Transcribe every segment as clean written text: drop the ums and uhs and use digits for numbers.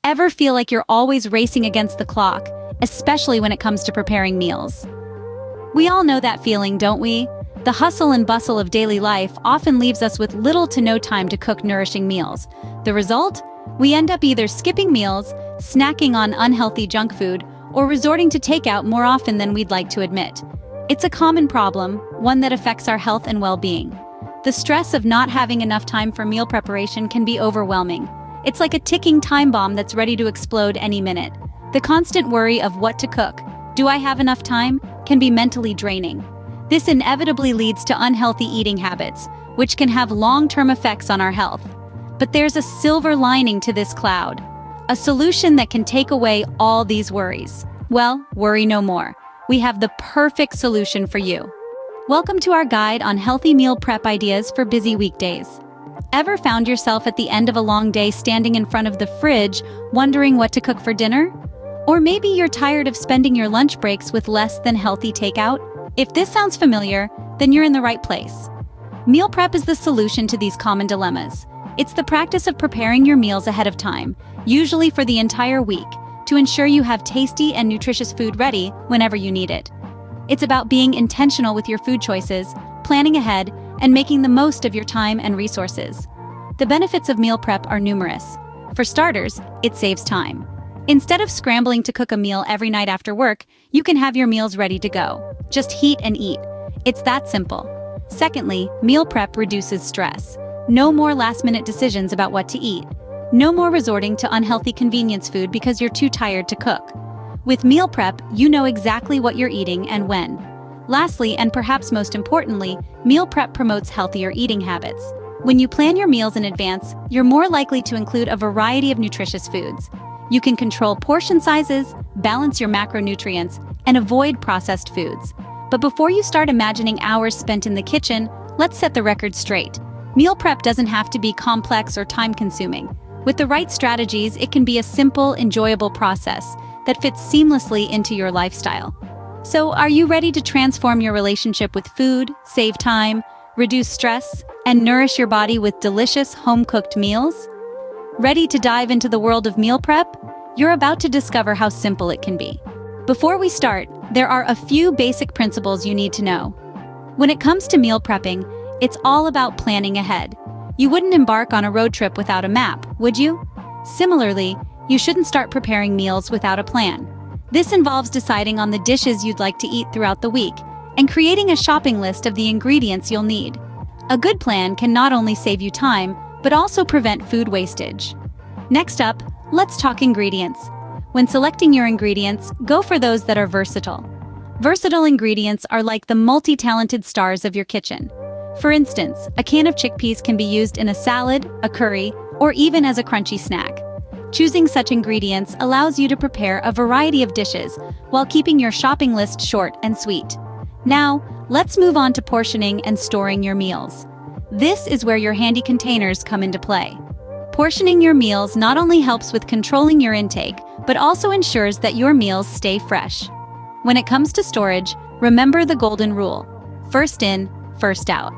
Ever feel like you're always racing against the clock, especially when it comes to preparing meals? We all know that feeling, don't we? The hustle and bustle of daily life often leaves us with little to no time to cook nourishing meals. The result? We end up either skipping meals, snacking on unhealthy junk food, or resorting to takeout more often than we'd like to admit. It's a common problem, one that affects our health and well-being. The stress of not having enough time for meal preparation can be overwhelming. It's like a ticking time bomb that's ready to explode any minute. The constant worry of what to cook, do I have enough time, can be mentally draining. This inevitably leads to unhealthy eating habits, which can have long-term effects on our health. But there's a silver lining to this cloud, a solution that can take away all these worries. Well, worry no more. We have the perfect solution for you. Welcome to our guide on healthy meal prep ideas for busy weekdays. Ever found yourself at the end of a long day standing in front of the fridge, wondering what to cook for dinner? Or maybe you're tired of spending your lunch breaks with less than healthy takeout? If this sounds familiar, then you're in the right place. Meal prep is the solution to these common dilemmas. It's the practice of preparing your meals ahead of time, usually for the entire week, to ensure you have tasty and nutritious food ready whenever you need it. It's about being intentional with your food choices, planning ahead, and making the most of your time and resources. The benefits of meal prep are numerous. For starters, it saves time. Instead of scrambling to cook a meal every night after work, you can have your meals ready to go. Just heat and eat. It's that simple. Secondly, meal prep reduces stress. No more last-minute decisions about what to eat. No more resorting to unhealthy convenience food because you're too tired to cook. With meal prep, you know exactly what you're eating and when. Lastly, and perhaps most importantly, meal prep promotes healthier eating habits. When you plan your meals in advance, you're more likely to include a variety of nutritious foods. You can control portion sizes, balance your macronutrients, and avoid processed foods. But before you start imagining hours spent in the kitchen, let's set the record straight. Meal prep doesn't have to be complex or time-consuming. With the right strategies, it can be a simple, enjoyable process that fits seamlessly into your lifestyle. So, are you ready to transform your relationship with food, save time, reduce stress, and nourish your body with delicious home-cooked meals? Ready to dive into the world of meal prep? You're about to discover how simple it can be. Before we start, there are a few basic principles you need to know. When it comes to meal prepping, it's all about planning ahead. You wouldn't embark on a road trip without a map, would you? Similarly, you shouldn't start preparing meals without a plan. This involves deciding on the dishes you'd like to eat throughout the week and creating a shopping list of the ingredients you'll need. A good plan can not only save you time, but also prevent food wastage. Next up, let's talk ingredients. When selecting your ingredients, go for those that are versatile. Versatile ingredients are like the multi-talented stars of your kitchen. For instance, a can of chickpeas can be used in a salad, a curry, or even as a crunchy snack. Choosing such ingredients allows you to prepare a variety of dishes while keeping your shopping list short and sweet. Now, let's move on to portioning and storing your meals. This is where your handy containers come into play. Portioning your meals not only helps with controlling your intake, but also ensures that your meals stay fresh. When it comes to storage, remember the golden rule: first in, first out.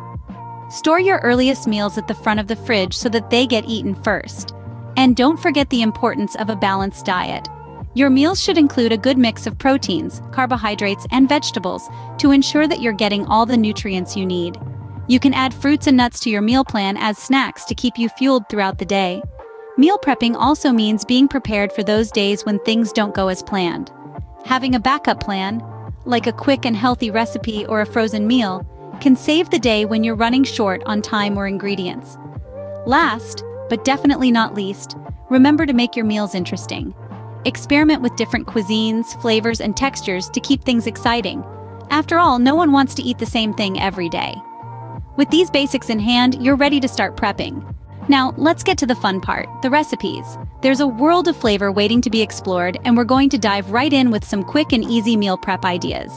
Store your earliest meals at the front of the fridge so that they get eaten first. And don't forget the importance of a balanced diet. Your meals should include a good mix of proteins, carbohydrates, and vegetables to ensure that you're getting all the nutrients you need. You can add fruits and nuts to your meal plan as snacks to keep you fueled throughout the day. Meal prepping also means being prepared for those days when things don't go as planned. Having a backup plan, like a quick and healthy recipe or a frozen meal, can save the day when you're running short on time or ingredients. Last, but definitely not least, remember to make your meals interesting. Experiment with different cuisines, flavors, and textures to keep things exciting. After all, no one wants to eat the same thing every day. With these basics in hand, you're ready to start prepping. Now, let's get to the fun part, the recipes. There's a world of flavor waiting to be explored, and we're going to dive right in with some quick and easy meal prep ideas.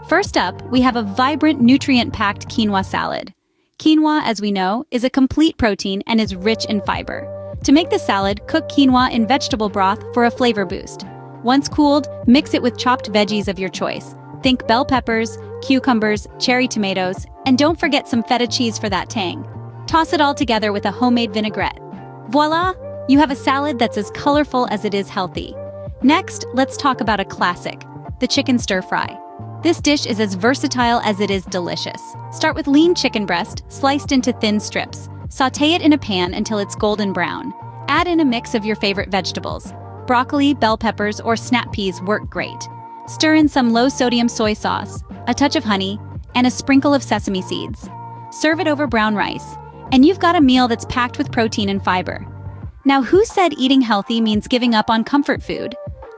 First up, we have a vibrant, nutrient-packed quinoa salad. Quinoa, as we know, is a complete protein and is rich in fiber. To make the salad, cook quinoa in vegetable broth for a flavor boost. Once cooled, mix it with chopped veggies of your choice. Think bell peppers, cucumbers, cherry tomatoes, and don't forget some feta cheese for that tang. Toss it all together with a homemade vinaigrette. Voila! You have a salad that's as colorful as it is healthy. Next, let's talk about a classic, the chicken stir-fry. This dish is as versatile as it is delicious. Start with lean chicken breast, sliced into thin strips. Sauté it in a pan until it's golden brown. Add in a mix of your favorite vegetables. Broccoli, bell peppers, or snap peas work great. Stir in some low-sodium soy sauce, a touch of honey, and a sprinkle of sesame seeds. Serve it over brown rice, and you've got a meal that's packed with protein and fiber. Now, who said eating healthy means giving up on comfort food?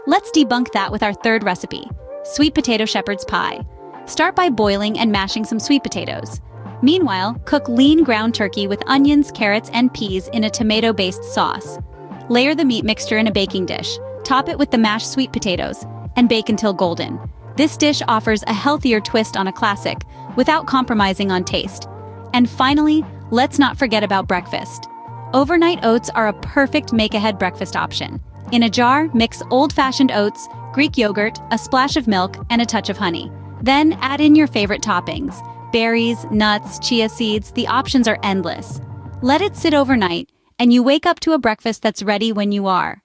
Let's debunk that with our third recipe, sweet potato shepherd's pie. Start by boiling and mashing some sweet potatoes. Meanwhile, cook lean ground turkey with onions, carrots, and peas in a tomato-based sauce. Layer the meat mixture in a baking dish, top it with the mashed sweet potatoes, and bake until golden. This dish offers a healthier twist on a classic, without compromising on taste. And finally, let's not forget about breakfast. Overnight oats are a perfect make-ahead breakfast option. In a jar, mix old-fashioned oats, Greek yogurt, a splash of milk, and a touch of honey. Then add in your favorite toppings. Berries, nuts, chia seeds, the options are endless. Let it sit overnight, and you wake up to a breakfast that's ready when you are.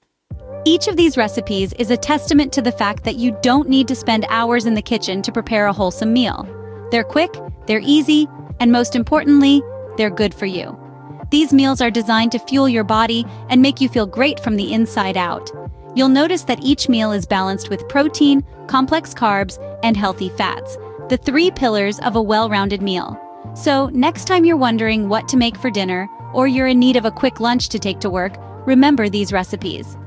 Each of these recipes is a testament to the fact that you don't need to spend hours in the kitchen to prepare a wholesome meal. They're quick, they're easy, and most importantly, they're good for you. These meals are designed to fuel your body and make you feel great from the inside out. You'll notice that each meal is balanced with protein, complex carbs, and healthy fats, the three pillars of a well-rounded meal. So, next time you're wondering what to make for dinner, or you're in need of a quick lunch to take to work, remember these recipes.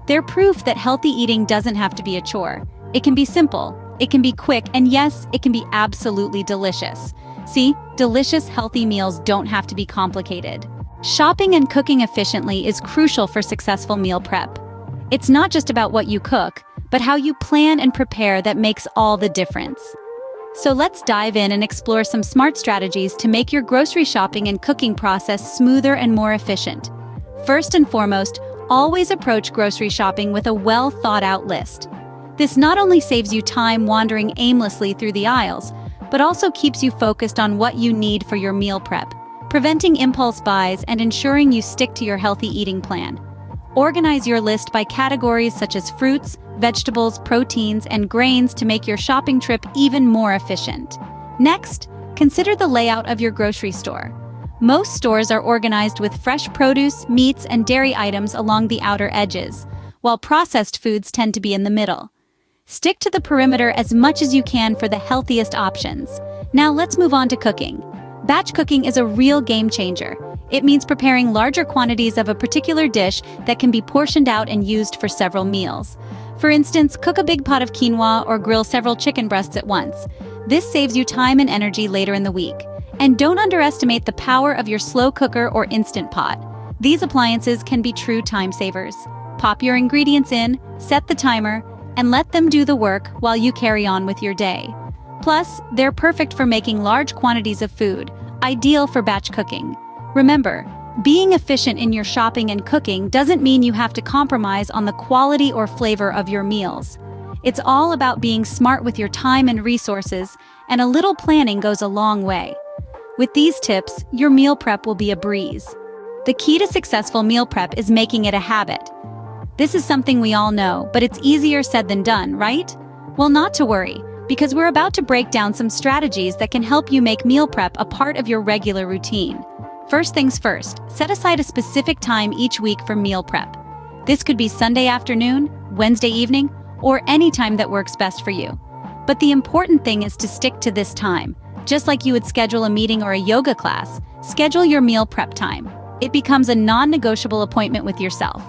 They're proof that healthy eating doesn't have to be a chore. It can be simple, it can be quick, and yes, it can be absolutely delicious. See, delicious, healthy meals don't have to be complicated. Shopping and cooking efficiently is crucial for successful meal prep. It's not just about what you cook, but how you plan and prepare that makes all the difference. So let's dive in and explore some smart strategies to make your grocery shopping and cooking process smoother and more efficient. First and foremost, always approach grocery shopping with a well-thought-out list. This not only saves you time wandering aimlessly through the aisles, but also keeps you focused on what you need for your meal prep, preventing impulse buys and ensuring you stick to your healthy eating plan. Organize your list by categories such as fruits, vegetables, proteins, and grains to make your shopping trip even more efficient. Next, consider the layout of your grocery store. Most stores are organized with fresh produce, meats, and dairy items along the outer edges, while processed foods tend to be in the middle. Stick to the perimeter as much as you can for the healthiest options. Now let's move on to cooking. Batch cooking is a real game changer. It means preparing larger quantities of a particular dish that can be portioned out and used for several meals. For instance, cook a big pot of quinoa or grill several chicken breasts at once. This saves you time and energy later in the week. And don't underestimate the power of your slow cooker or instant pot. These appliances can be true time savers. Pop your ingredients in, set the timer, and let them do the work while you carry on with your day. Plus, they're perfect for making large quantities of food, ideal for batch cooking. Remember, being efficient in your shopping and cooking doesn't mean you have to compromise on the quality or flavor of your meals. It's all about being smart with your time and resources, and a little planning goes a long way. With these tips, your meal prep will be a breeze. The key to successful meal prep is making it a habit. This is something we all know, but it's easier said than done, right? Well, not to worry, because we're about to break down some strategies that can help you make meal prep a part of your regular routine. First things first, set aside a specific time each week for meal prep. This could be Sunday afternoon, Wednesday evening, or any time that works best for you. But the important thing is to stick to this time. Just like you would schedule a meeting or a yoga class, schedule your meal prep time. It becomes a non-negotiable appointment with yourself.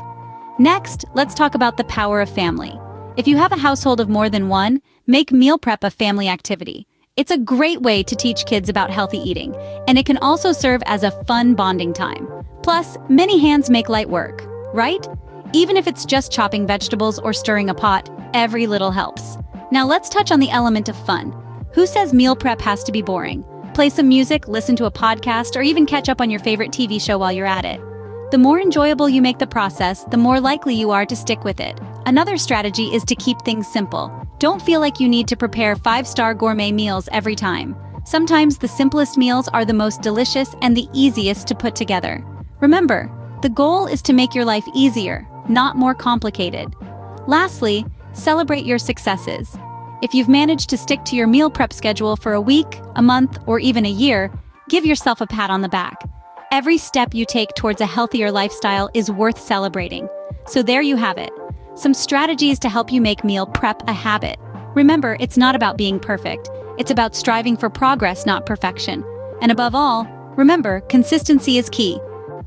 Next, let's talk about the power of family. If you have a household of more than one, make meal prep a family activity. It's a great way to teach kids about healthy eating, and it can also serve as a fun bonding time. Plus, many hands make light work, right? Even if it's just chopping vegetables or stirring a pot, every little helps. Now let's touch on the element of fun. Who says meal prep has to be boring? Play some music, listen to a podcast, or even catch up on your favorite TV show while you're at it. The more enjoyable you make the process, the more likely you are to stick with it. Another strategy is to keep things simple. Don't feel like you need to prepare 5-star gourmet meals every time. Sometimes the simplest meals are the most delicious and the easiest to put together. Remember, The goal is to make your life easier, not more complicated. Lastly, celebrate your successes. If you've managed to stick to your meal prep schedule for a week, a month, or even a year, give yourself a pat on the back. Every step you take towards a healthier lifestyle is worth celebrating. So there you have it. Some strategies to help you make meal prep a habit. Remember, it's not about being perfect. It's about striving for progress, not perfection. And above all, remember, consistency is key.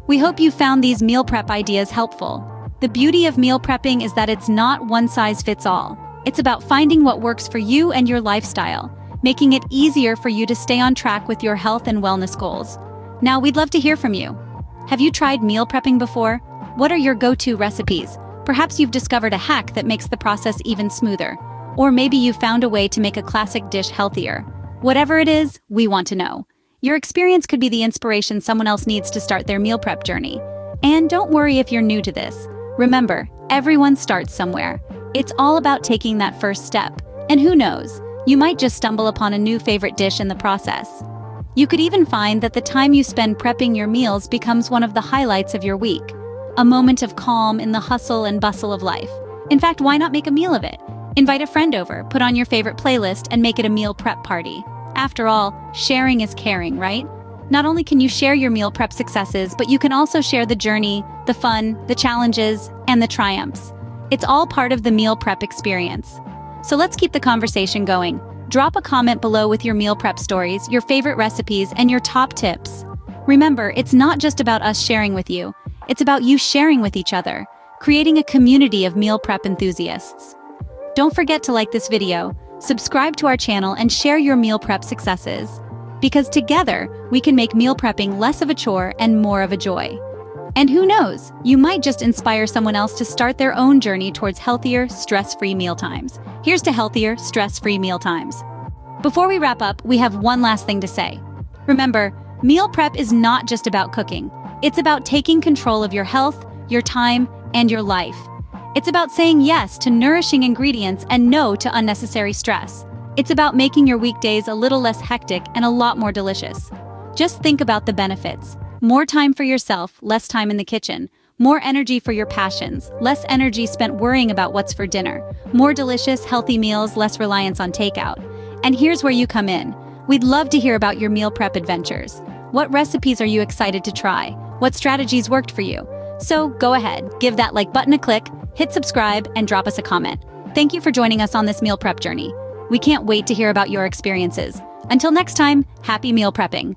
We hope you found these meal prep ideas helpful. The beauty of meal prepping is that it's not one size fits all. It's about finding what works for you and your lifestyle, making it easier for you to stay on track with your health and wellness goals. Now, we'd love to hear from you. Have you tried meal prepping before? What are your go-to recipes? Perhaps you've discovered a hack that makes the process even smoother. Or maybe you found a way to make a classic dish healthier. Whatever it is, we want to know. Your experience could be the inspiration someone else needs to start their meal prep journey. And don't worry if you're new to this. Remember, everyone starts somewhere. It's all about taking that first step. And who knows, you might just stumble upon a new favorite dish in the process. You could even find that the time you spend prepping your meals becomes one of the highlights of your week. A moment of calm in the hustle and bustle of life. In fact, why not make a meal of it? Invite a friend over, put on your favorite playlist, and make it a meal prep party. After all, sharing is caring, right? Not only can you share your meal prep successes, but you can also share the journey, the fun, the challenges, and the triumphs. It's all part of the meal prep experience. So let's keep the conversation going. Drop a comment below with your meal prep stories, your favorite recipes, and your top tips. Remember, it's not just about us sharing with you. It's about you sharing with each other, creating a community of meal prep enthusiasts. Don't forget to like this video, subscribe to our channel, and share your meal prep successes. Because together, we can make meal prepping less of a chore and more of a joy. And who knows, you might just inspire someone else to start their own journey towards healthier, stress-free mealtimes. Here's to healthier, stress-free mealtimes. Before we wrap up, we have one last thing to say. Remember, meal prep is not just about cooking. It's about taking control of your health, your time, and your life. It's about saying yes to nourishing ingredients and no to unnecessary stress. It's about making your weekdays a little less hectic and a lot more delicious. Just think about the benefits. More time for yourself, less time in the kitchen. More energy for your passions, less energy spent worrying about what's for dinner. More delicious, healthy meals, less reliance on takeout. And here's where you come in. We'd love to hear about your meal prep adventures. What recipes are you excited to try? What strategies worked for you? So go ahead, give that like button a click, hit subscribe, and drop us a comment. Thank you for joining us on this meal prep journey. We can't wait to hear about your experiences. Until next time, happy meal prepping.